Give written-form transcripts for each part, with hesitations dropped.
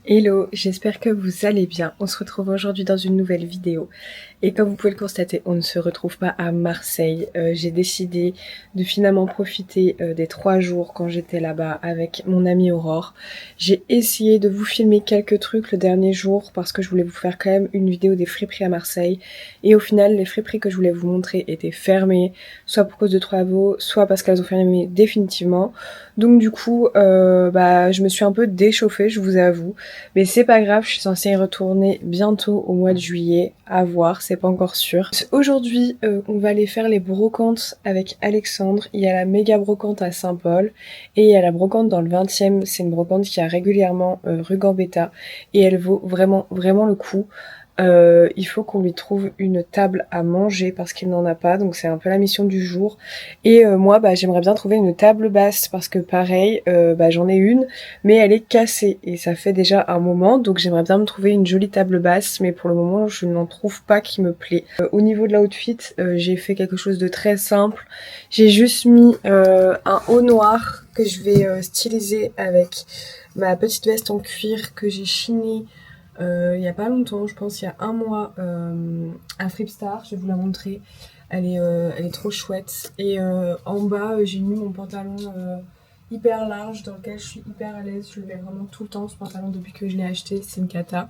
Hello, j'espère que vous allez bien. On se retrouve aujourd'hui dans une nouvelle vidéo. Et comme vous pouvez le constater, on ne se retrouve pas à Marseille. J'ai décidé de finalement profiter des 3 jours quand j'étais là-bas avec mon amie Aurore. J'ai essayé de vous filmer quelques trucs le dernier jour parce que je voulais vous faire quand même une vidéo des friperies à Marseille. Et au final, les friperies que je voulais vous montrer étaient fermées, soit pour cause de travaux, soit parce qu'elles ont fermé définitivement. Donc du coup, je me suis un peu déchauffée, je vous avoue. Mais c'est pas grave, je suis censée y retourner bientôt au mois de juillet. À voir, c'est pas encore sûr. Aujourd'hui, on va aller faire les brocantes avec Alexandre. Il y a la méga brocante à Saint-Paul et il y a la brocante dans le 20e. C'est une brocante qui a régulièrement rue Gambetta et elle vaut vraiment le coup. Il faut qu'on lui trouve une table à manger parce qu'il n'en a pas, donc c'est un peu la mission du jour. Et moi, j'aimerais bien trouver une table basse parce que pareil, j'en ai une, mais elle est cassée et ça fait déjà un moment, donc j'aimerais bien me trouver une jolie table basse, mais pour le moment, je n'en trouve pas qui me plaît. Au niveau de l'outfit, j'ai fait quelque chose de très simple. J'ai juste mis un haut noir que je vais styliser avec ma petite veste en cuir que j'ai chinée il y a pas longtemps, je pense il y a un mois à Fripstar, je vais vous la montrer. Elle est trop chouette. Et en bas, j'ai mis mon pantalon hyper large dans lequel je suis hyper à l'aise. Je le mets vraiment tout le temps ce pantalon depuis que je l'ai acheté, c'est une cata.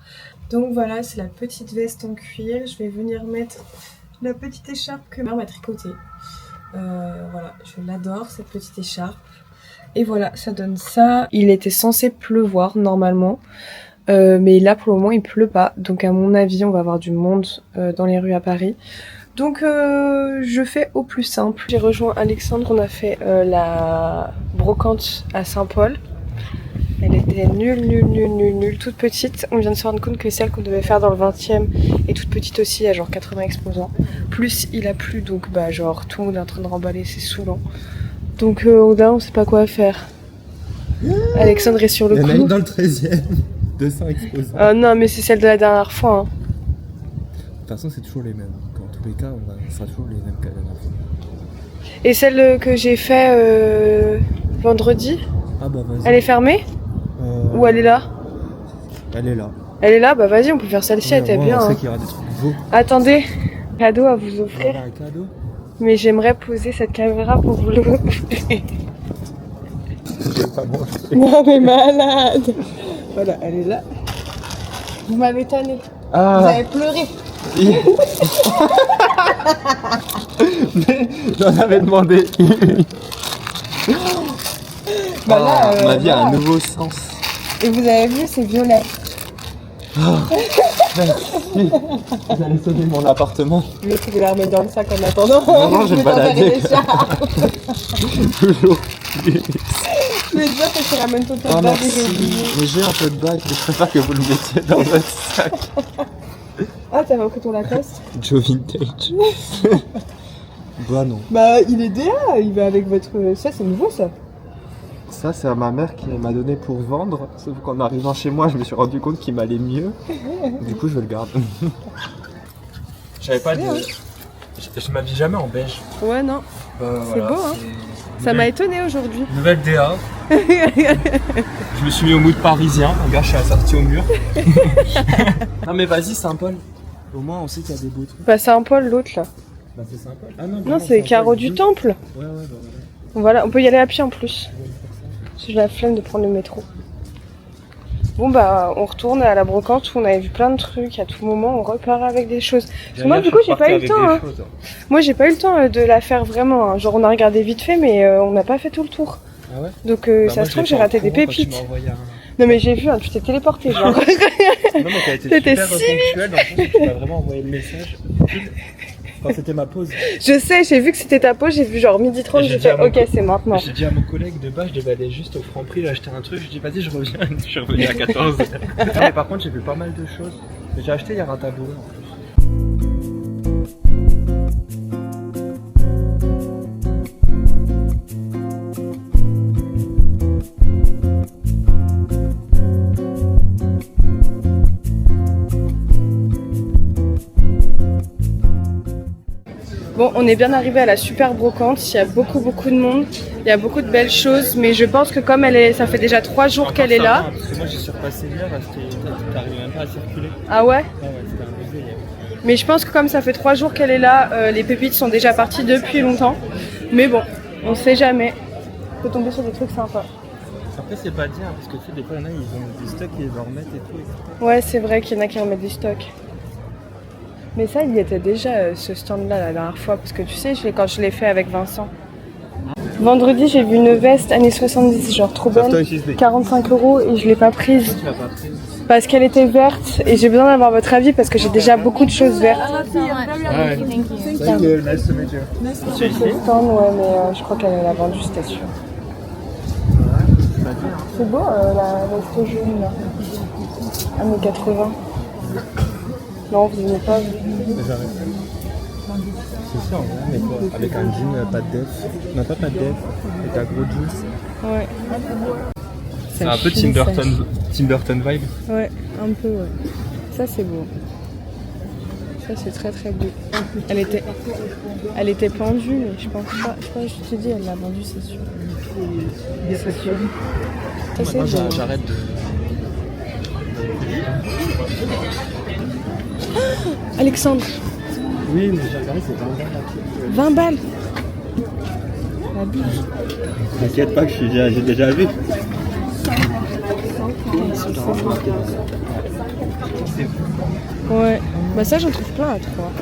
Donc voilà, c'est la petite veste en cuir. Je vais venir mettre la petite écharpe que ma mère m'a tricotée. Voilà, je l'adore cette petite écharpe. Et voilà, ça donne ça. Il était censé pleuvoir normalement. Mais là pour le moment il pleut pas, donc à mon avis on va avoir du monde dans les rues à Paris. Donc je fais au plus simple. J'ai rejoint Alexandre, on a fait la brocante à Saint-Paul. Elle était nulle, toute petite. On vient de se rendre compte que celle qu'on devait faire dans le 20e est toute petite aussi, à genre 80 exposants. Plus il a plu, donc genre tout le monde est en train de remballer, c'est saoulant. Donc là on sait pas quoi faire. Alexandre est sur le coup. Il y en a une dans le 13e. 200 exposants. Non mais c'est celle de la dernière fois. Hein. De toute façon c'est toujours les mêmes. Dans tous les cas ça sera toujours les mêmes qu'à la dernière fois. Et celle que j'ai fait vendredi, ah bah vas-y. Elle est fermée ou elle est là? Elle est là. Elle est là, bah vas-y on peut faire celle-ci, elle était bien. On sait hein. qu'il y aura des trucs beaux. Attendez, cadeau à vous offrir. Un cadeau. Mais j'aimerais poser cette caméra pour vous le montrer. Pas bon. Non mais malade. Voilà, elle est là. Vous m'avez tanné. Ah. Vous avez pleuré. Mais j'en avais demandé. Ma vie a un nouveau sens. Et vous avez vu, c'est violet. Merci. Vous allez sauver mon appartement. Mais tu veux la remettre dans le sac en attendant. Non, je vais me balader. Toujours plus. Mais déjà que tu ramènes ton Oh tote bag et j'ai merci. oublié. Mais j'ai un peu de bague, je préfère que vous le mettiez dans votre sac. Ah t'as repris ton Lacoste? Joe Vintage. Bah non. Bah il est DA, il va avec votre... Ça c'est nouveau ça. Ça c'est à ma mère qui m'a donné pour vendre. Sauf qu'en arrivant chez moi je me suis rendu compte qu'il m'allait mieux. Du coup je le garde. J'avais pas de... Je m'habille jamais en beige. Ouais non, c'est beau hein. Ça m'a étonné aujourd'hui. Nouvelle DA. Je me suis mis au mood parisien. Regarde, je suis assorti au mur. Non mais vas-y Saint-Paul. Au moins on sait qu'il y a des beaux trucs. Bah c'est un Paul l'autre là. Bah c'est Saint-Paul. Ah Non c'est les carreaux du temple. Ouais. Voilà, on peut y aller à pied en plus. J'ai la flemme de prendre le métro. Bon on retourne à la brocante où on avait vu plein de trucs. À tout moment on repart avec des choses. Parce que moi du coup j'ai pas eu le temps. Hein. Moi j'ai pas eu le temps de la faire vraiment. Hein. Genre on a regardé vite fait mais on n'a pas fait tout le tour. Ah ouais. Donc ça se trouve j'ai raté des pépites. Non mais j'ai vu, hein, tu t'es téléporté genre. Non mais t'as été C'était super ponctuelle dans le sens où tu m'as vraiment envoyé le message. Quand c'était ma pause. Je sais, j'ai vu que c'était ta pause, j'ai vu genre 12h30, j'ai fait ok c'est maintenant. J'ai dit à mon collègue de bas, je devais aller juste au Franprix acheter un truc, je dis vas-y je reviens, je suis revenu à 14h. Non mais par contre j'ai vu pas mal de choses. J'ai acheté hier un tabouret en plus. Bon, on est bien arrivé à la super brocante, il y a beaucoup de monde, il y a beaucoup de belles choses, mais je pense que comme ça fait déjà 3 jours qu'elle est là. Parce que moi j'ai surpassé hier parce que t'arrives même pas à circuler. Ah ouais? Ah ouais, c'était un baiser hier. Mais je pense que comme ça fait 3 jours qu'elle est là, les pépites sont déjà parties depuis longtemps. Mais bon, on sait jamais. On peut tomber sur des trucs sympas. Après c'est pas dire, parce que tu sais, des fois il y en a, ils ont des stocks et ils en remettent et tout. Et... Ouais, c'est vrai qu'il y en a qui remettent des stocks. Mais ça, il y était déjà ce stand-là la dernière fois, parce que tu sais, quand je l'ai fait avec Vincent. Vendredi, j'ai vu une veste années 70, genre trop belle, 45 € et je l'ai pas prise. Tu l'as pas prise? Parce qu'elle était verte et j'ai besoin d'avoir votre avis parce que j'ai déjà beaucoup de choses vertes. Ah ouais. Thank you, nice to meet you. Sur ce stand, ouais, mais je crois qu'elle l'a vendu, c'était sûr. C'est beau la veste jaune là. Années 80. Non, vous n'aimez pas. C'est ça, mais quoi? Avec un jean, pas de def. Non, pas de def. Avec un gros jeans. Ouais. C'est un peu Tim Burton vibe. Ouais, un peu, ouais. Ça, c'est beau. Ça, c'est très beau. Elle était pendue, mais je pense pas. Je te dis, elle l'a vendue, c'est sûr. C'est sûr. Ça, c'est beau. J'arrête de... Alexandre. Oui, mais j'ai regardé, c'est 20 balles. 20 balles. La bise. T'inquiète pas que j'ai déjà vu. Ouais. Bah ça, j'en trouve plein à 3.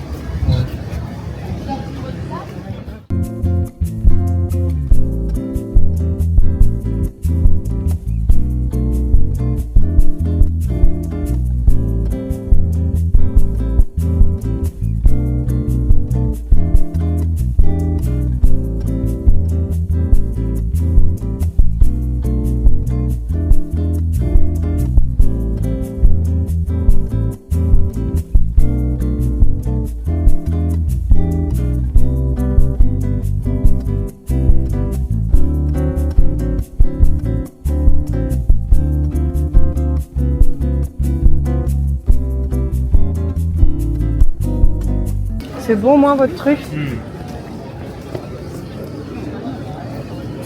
C'est bon, moi, votre truc?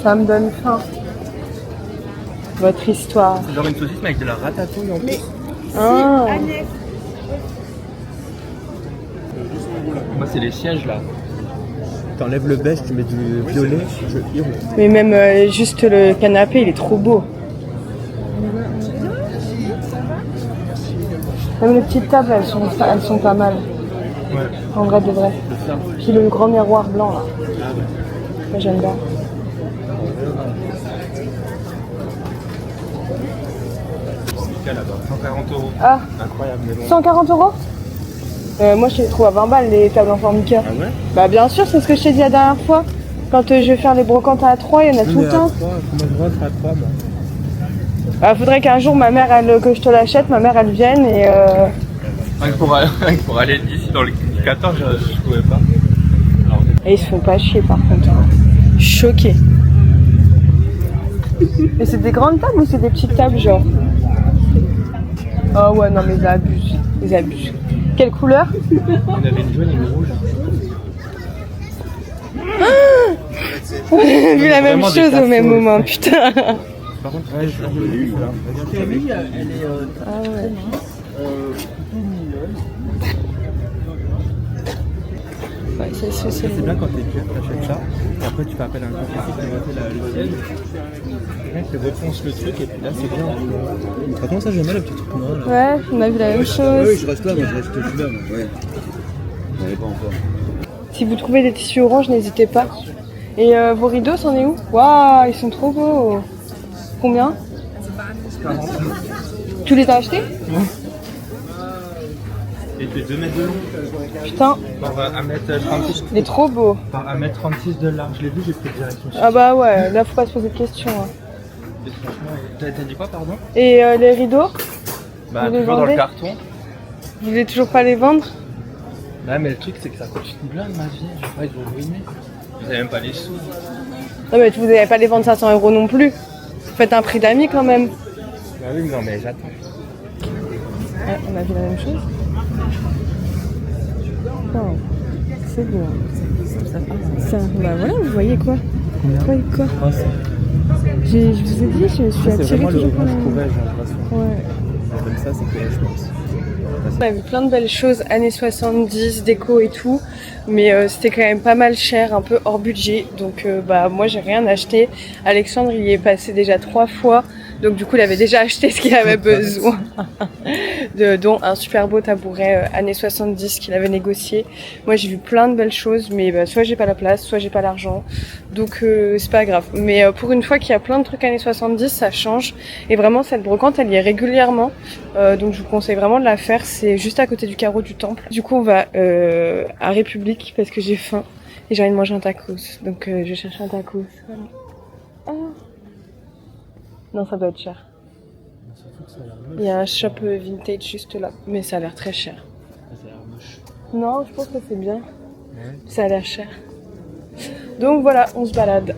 Ça me donne faim. Votre histoire. C'est genre une saucisse mais avec de la ratatouille en plus. Ah. Moi c'est les sièges là. T'enlèves le beige, tu mets du violet, je hurle. Mais même juste le canapé, il est trop beau. Même les petites tables, elles sont pas mal. Ouais. En vrai de vrai. Puis le grand miroir blanc là. Moi j'aime bien. C'est là-bas, 140 €. Ah, Incroyable, mais bon. 140 €? Moi je les trouve à 20 balles les tables en formica. Ah ouais? Bah bien sûr, c'est ce que je t'ai dit la dernière fois. Quand je vais faire les brocantes à 3, il y en a tout le temps. Comment je vois à 3 moi? Bah, faudrait qu'un jour ma mère, que je te l'achète, ma mère elle vienne et Rien que pour aller d'ici dans le 14, je trouvais pas. Alors, et ils se font pas chier par contre. Choqués. Mais c'est des grandes tables ou c'est des petites tables genre? Oh ouais, non mais ils abusent. Ils abusent. Quelle couleur? on avait une jaune et une rouge. On a vu la même Vraiment des chose au cafés, même ouais. moment, putain. Par contre, ouais, je l'ai vu là. Camille, elle est. Ah ouais. Ouais, c'est bien quand t'es jeune, t'achètes ça, et après tu fais appel à un café qui va faire le ciel. Le mec te refonce le truc, et puis là c'est bien. Par contre, ça j'aime bien le petit truc noir là. Ouais, on a vu la même chose. Oui, je reste là, moi je reste là. Ouais. J'en ai pas encore. Si vous trouvez des tissus oranges, n'hésitez pas. Et vos rideaux, c'en est où? Waouh, ils sont trop beaux. Combien? 40. Tu les as achetés? Et fait 2 mètres de long. Putain, Par 1m36. il est trop beau. Par 1m36 de large. Je l'ai vu, j'ai pris direction. Ah bah ouais, là faut pas se poser de questions. Hein. Et franchement, t'as dit quoi, pardon? Et les rideaux? Bah, Vous les toujours dans vendez? le carton. Vous voulez toujours pas les vendre? Ouais, mais le truc, c'est que ça coûte une blinde, ma vie. Je sais pas, ils vont ruiner. Vous avez même pas les sous. Non mais vous n'allez pas les vendre 500 € non plus. Faites un prix d'amis quand même. Bah oui, non, mais j'attends. Ouais, on a vu la même chose. Oh. C'est beau. Ça, bah voilà, vous voyez quoi? Combien? Vous voyez quoi? Je vous ai dit, je me suis attirée C'est vraiment le toujours par rouge la... pourrait, j'ai l'impression. Ouais. Comme ça, c'est pourrait, je pense. On a vu plein de belles choses, années 70, déco et tout, mais c'était quand même pas mal cher, un peu hors budget, donc bah moi j'ai rien acheté. Alexandre il y est passé déjà 3 fois, donc du coup il avait déjà acheté ce qu'il avait besoin, dont un super beau tabouret années 70 qu'il avait négocié. Moi j'ai vu plein de belles choses, mais bah, soit j'ai pas la place, soit j'ai pas l'argent, donc c'est pas grave. Mais pour une fois qu'il y a plein de trucs années 70, ça change, et vraiment cette brocante elle y est régulièrement, donc je vous conseille vraiment de la faire. C'est juste à côté du carreau du temple. Du coup on va à République parce que j'ai faim et j'ai envie de manger un tacos. Donc je vais chercher un tacos. Voilà. Ah. Non, ça doit être cher. Il y a un shop vintage juste là, mais ça a l'air très cher. Ça a l'air moche. Non, je pense que c'est bien. Ouais. Ça a l'air cher. Donc voilà, on se balade.